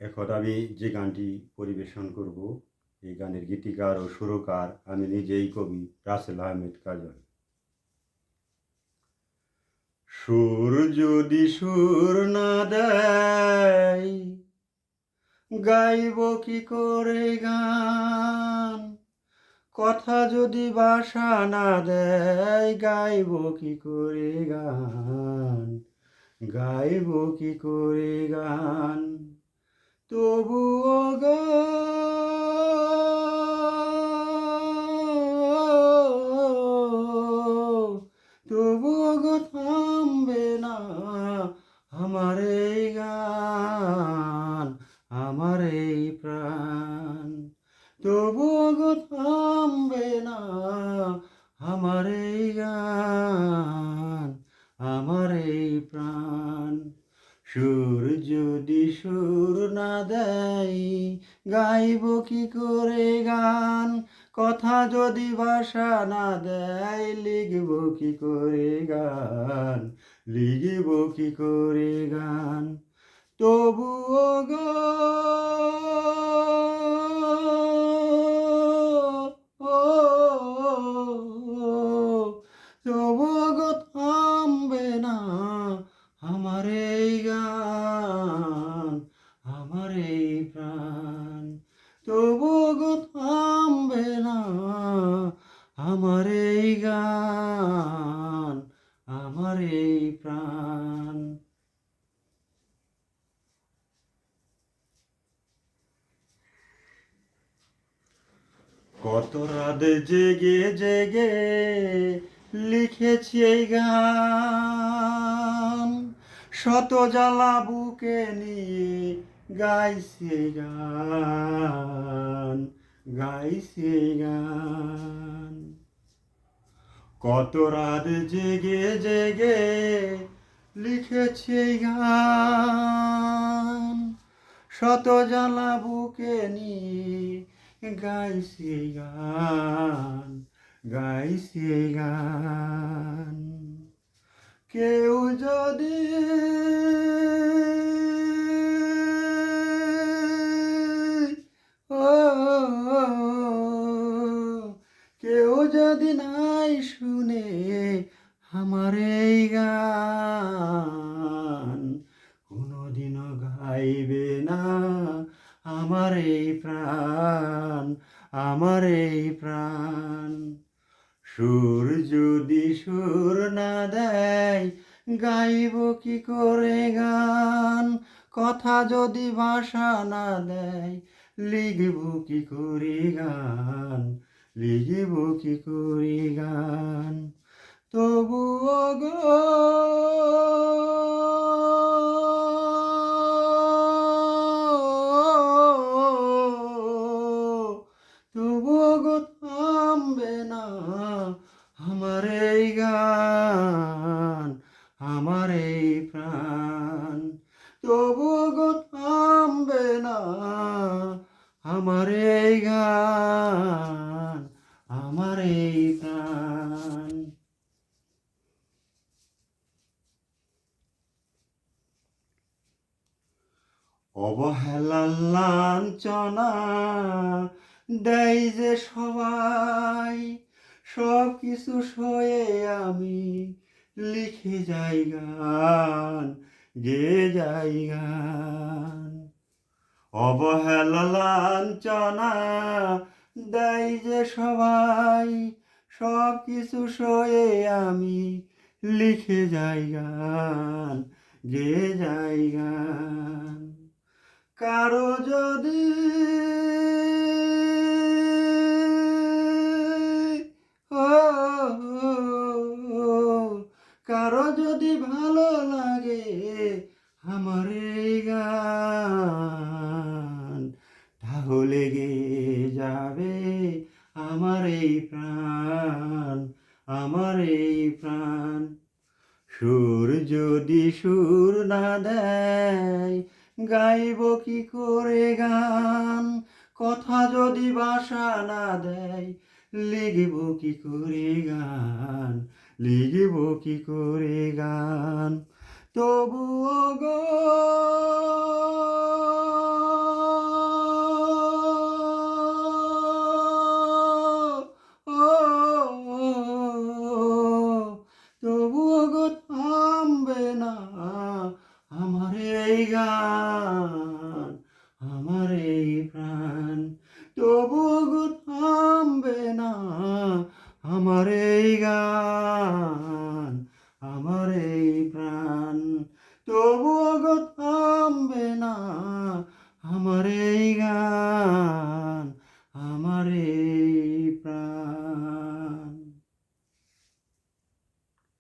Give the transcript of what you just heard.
এখন আমি যে গানটি পরিবেশন করব, এই গানের গীতিকার ও সুরকার আমি নিজেই কবি রাসেল আহমেদ কাজল। সুর যদি সুর না দেয়, গাইব কি করে গান? কথা যদি বাসা না দেয়, গাইব কি করে গান? গাইব কি করে গান? তবুও গো তবুও গো থামবে না আমার এই গান, আমার এই প্রাণ। তবুও গো থামবে না আমার এই গান, আমার এই প্রাণ। সুর যদি সুর না দেয়, গাইব কি করে গান? কথা যদি ভাষা না দেয়, লিখব কি করে গান? লিখব কি করে গান? তবুও গো তবুও গো থামবে না আমার এই গান, আমার এই প্রাণ। তবুও গো থামবে না আমার এই গান, আমার এই প্রাণ। কত রাত জেগে জেগে লিখেছি এই গান, শত জ্বালা বুকে নিয়ে গাইছি এই গান, গাইছি এই গান। কত রাত জেগে জেগে লিখেছি এই গান, শত জ্বালা বুকে নিয়ে গাইছি এই গান, গাইছি এই গান। কেউ যদি ও কেউ যদি নাই শুনে আমার এই গান, কোনোদিনও গাইবে না আমার এই প্রাণ, আমার এই প্রাণ। সুর যদি সুর না দেয়, গাইব কি করে গান? কথা যদি ভাষা না দেয়, লিখব কি করে গান? লিখব কি করে গান? তবুও গো তবুও গো থামবে না আমার এই গান, আমার এই প্রাণ। তবুও গো থামবে না আমার এই গান, আমার এই প্রাণ। অবহেলার লাঞ্ছনা দেয় যে সবাই, সব কিছু সয়ে আমি লিখে যাই গান, গেয়ে যাই গান। অবহেলা লাঞ্ছনা দেয় যে সবাই, সব কিছু সয়ে আমি লিখে যাই গান, গেয়ে যাই গান। কারো যদি কারো যদি ভালো লাগে আমার এই গান, তাহলে গেয়ে যাবে আমার এই প্রাণ, আমার এই প্রাণ। সুর যদি সুর না দেয়, গাইব কি করে গান? কথা যদি ভাষা না দেয়, লিখব কি করে গান? লিখব কি করে গান? তবুও গো